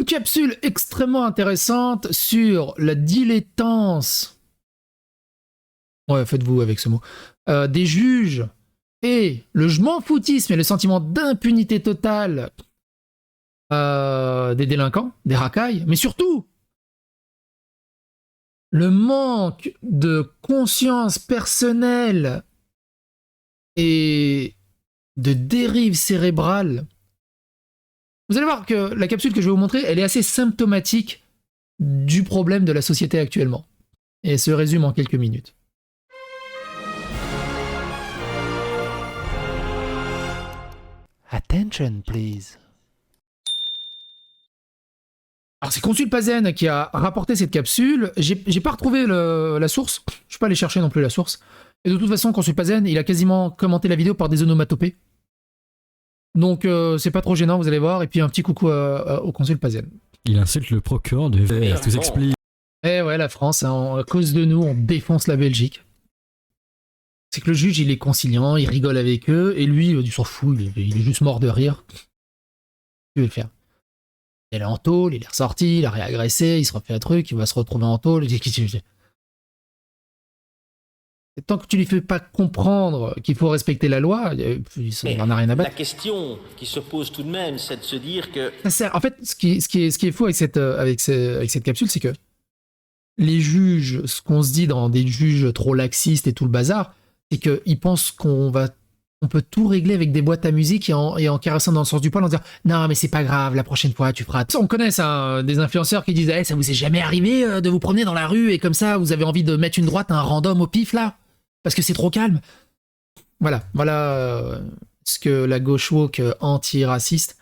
Une capsule extrêmement intéressante sur la dilettance. Ouais, faites-vous avec ce mot. Des juges et le je m'en foutisme et le sentiment d'impunité totale des délinquants, des racailles, mais surtout le manque de conscience personnelle et de dérive cérébrale. Vous allez voir que la capsule que je vais vous montrer, elle est assez symptomatique du problème de la société actuellement. Et elle se résume en quelques minutes. Attention, please. Alors c'est Consul Pazen qui a rapporté cette capsule. J'ai pas retrouvé la source. Je suis pas allé chercher non plus la source. Et de toute façon, Consul Pazen, il a quasiment commenté la vidéo par des onomatopées. Donc c'est pas trop gênant, vous allez voir. Et puis un petit coucou au Consul Pazen. Il insulte le procureur de VS, tout s'explique. Eh ouais, la France, hein, à cause de nous, on défonce la Belgique. C'est que le juge, il est conciliant, il rigole avec eux, et lui, il s'en fout, il est juste mort de rire. Il veut le faire. Il est en tôle, il est ressorti, il a réagressé, il se refait un truc, il va se retrouver en tôle. Et tant que tu lui fais pas comprendre qu'il faut respecter la loi, il n'en a rien à battre. La question qui se pose tout de même, c'est de se dire que... Ça sert. En fait, ce qui est fou avec cette capsule, c'est que les juges, ce qu'on se dit dans des juges trop laxistes et tout le bazar, c'est qu'ils pensent qu'on peut tout régler avec des boîtes à musique et en caressant dans le sens du poil en disant « Non, mais c'est pas grave, la prochaine fois, tu feras... » On connaît ça, des influenceurs qui disent hey, « Ça vous est jamais arrivé de vous promener dans la rue et comme ça, vous avez envie de mettre une droite à un random au pif, là parce que c'est trop calme. » Voilà ce que la gauche woke anti-raciste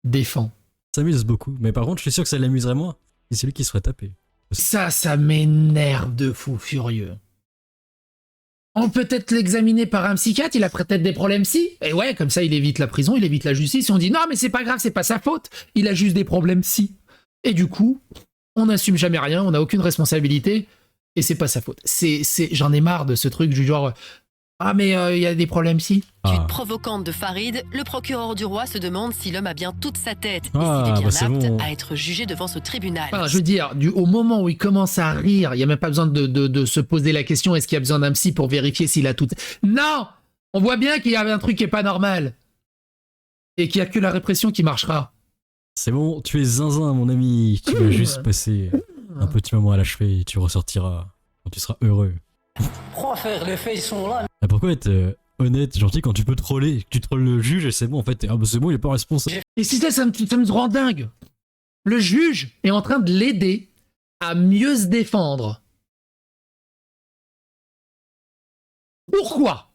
défend. Ça m'amuse beaucoup, mais par contre, je suis sûr que ça l'amuserait moins. Et c'est lui qui se ferait taper. Ça m'énerve de fou furieux. On peut peut-être l'examiner par un psychiatre, il a peut-être des problèmes psy. Et ouais, comme ça il évite la prison, il évite la justice. Et on dit non mais c'est pas grave, c'est pas sa faute, il a juste des problèmes psy. Et du coup, on n'assume jamais rien, on n'a aucune responsabilité, et c'est pas sa faute. J'en ai marre de ce truc du genre ah mais il y a des problèmes psy. Suite provocante de Farid, le procureur du roi se demande si l'homme a bien toute sa tête et s'il Ah, est bien c'est apte bon. à être jugé devant ce tribunal. Enfin, je veux dire, au moment où il commence à rire, il n'y a même pas besoin de se poser la question est-ce qu'il y a besoin d'un psy pour vérifier s'il a tout... Non. On voit bien qu'il y avait un truc qui est pas normal. Et qu'il n'y a que la répression qui marchera. C'est bon, tu es zinzin, mon ami. Tu vas juste passer un petit moment à l'achever et tu ressortiras quand tu seras heureux. Pourquoi faire les faits, ils sont là. Ah, pourquoi être honnête, gentil quand tu peux troller? Tu trolles le juge et c'est bon, en fait. Ah bah c'est bon, il est pas responsable. Et si ça me rend dingue. Le juge est en train de l'aider à mieux se défendre. Pourquoi?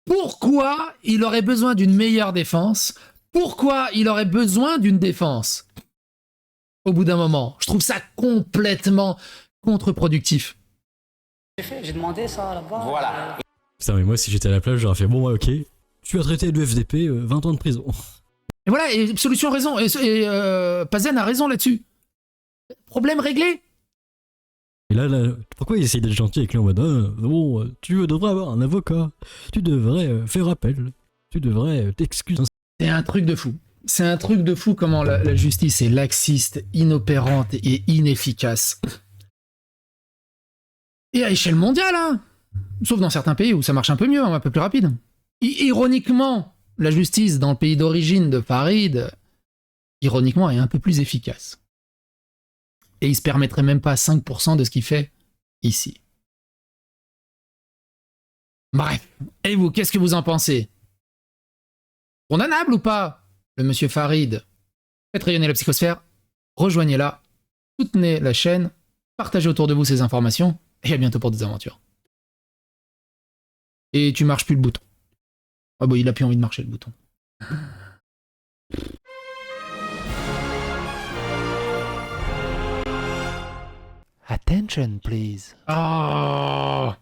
Pourquoi il aurait besoin d'une meilleure défense? Pourquoi il aurait besoin d'une défense? Au bout d'un moment, je trouve ça complètement contre-productif. J'ai demandé ça là-bas. Voilà. Putain, mais moi, si j'étais à la place, j'aurais fait bon, ouais, ok. Tu as traité de FDP, 20 ans de prison. Et voilà, et Solution a raison, et Pazen a raison là-dessus. Problème réglé. Et là, pourquoi il essaye d'être gentil avec lui en mode bon, tu devrais avoir un avocat, tu devrais faire appel, tu devrais t'excuser. C'est un truc de fou. C'est un truc de fou comment la justice est laxiste, inopérante et inefficace. Et à échelle mondiale, hein. Sauf dans certains pays où ça marche un peu mieux, un peu plus rapide. Ironiquement, la justice dans le pays d'origine de Farid, ironiquement, est un peu plus efficace. Et il se permettrait même pas 5% de ce qu'il fait ici. Bref, et vous, qu'est-ce que vous en pensez? Condamnable ou pas, le monsieur Farid? Faites rayonner la psychosphère, rejoignez-la, soutenez la chaîne, partagez autour de vous ces informations, et à bientôt pour des aventures. Et tu marches plus le bouton. Ah bah il a plus envie de marcher le bouton. Attention, please. Oh